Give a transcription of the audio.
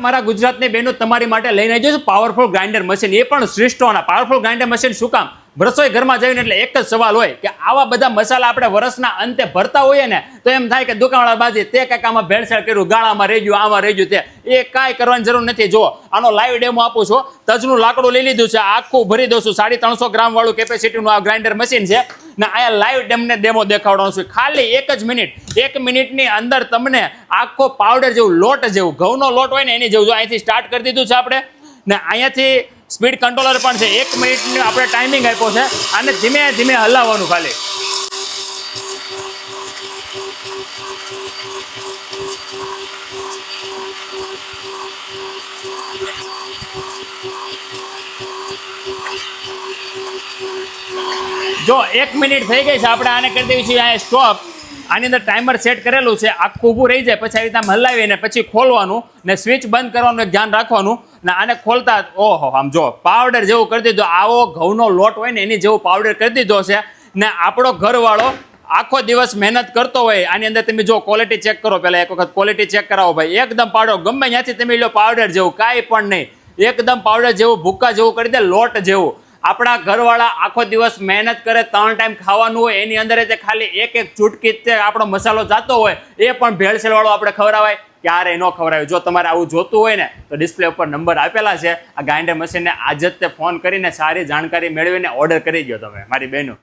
મારા ગુજરાતની બહેનો તમારી માટે લઈને આવી છું પાવરફુલ ગ્રાઇન્ડર મશીન, એ પણ શ્રેષ્ઠોના પાવરફુલ ગ્રાઇન્ડર મશીન. શું કામ? રસોઈ ઘરમાં જઈને એટલે એક જ સવાલ હોય કે આવા બધા મસાલા આપણે વર્ષના અંતે ભરતા હોઈએ ને તો એમ થાય કે દુકાનવાળા બાજી તે કાંઈક આમાં ભેળસેળ કર્યું, ગાળામાં રહી ગયું, આમાં રહી ગયું, તે એ કાંઈ કરવાની જરૂર નથી. જો આનો લાઈવ ડેમો આપું છું. તજનું લાકડું લઈ લીધું છે, આખું ભરી દઉં છું. 350 ગ્રામ વાળું કેપેસિટીનું આ ગ્રાઇન્ડર મશીન છે ને અહીંયા લાઈવ ડેમો દેખાડવાનું છું. ખાલી 1 જ મિનિટ, 1 મિનિટની અંદર તમને આખો પાવડર જેવું, લોટ જેવું, ઘઉંનો લોટ હોય ને એની જેવું. જો અહીંથી સ્ટાર્ટ કરી દીધું છે આપણે ને અહીંયાથી સ્પીડ કંટ્રોલર પણ છે. 1 મિનિટની આપણે ટાઈમિંગ આપ્યો છે અને ધીમે ધીમે હલાવવાનું ખાલી. જો 1 મિનિટ થઈ ગઈ છે, આપણે આને કરી દેવી છે અહીંયા સ્ટોપ. આની અંદર ટાઈમર સેટ કરેલું છે, આખું ઊભું રહી જાય પછી આવી રીતના હલાવીને પછી ખોલવાનું ને સ્વિચ બંધ કરવાનું, એક ધ્યાન રાખવાનું ને આને ખોલતા ઓહો આમ જો પાવડર જેવું કરી દીધો. આવો ઘઉંનો લોટ હોય ને એની જેવું પાવડર કરી દીધો છે ને આપણો ઘરવાળો આખો દિવસ મહેનત કરતો હોય. આની અંદર તમે જો ક્વોલિટી ચેક કરો, પહેલાં એક વખત ક્વોલિટી ચેક કરાવો ભાઈ. એકદમ પાવડર ગમે ત્યાંથી તમે લો પાવડર જેવું, કાંઈ પણ નહીં, એકદમ પાવડર જેવું, ભૂક્કા જેવું કરી દે, લોટ જેવું. આપણા ઘરવાળા આખો દિવસ મહેનત કરે, 3 ટાઈમ ખાવાનું હોય, એની અંદર તે ખાલી એક ચૂટકી તે આપણો મસાલો જાતો હોય એ પણ ભેળસેળવાળો આપણે ખવડાવાય? ક્યારેય ન ખવડાવે. જો તમારે આવું જોતું હોય ને તો ડિસ્પ્લે ઉપર નંબર આપેલા છે. આ ગ્રાઇન્ડર મશીનને આજ જ તે ફોન કરીને સારી જાણકારી મેળવીને ઓર્ડર કરી દો તમે મારી બહેનો.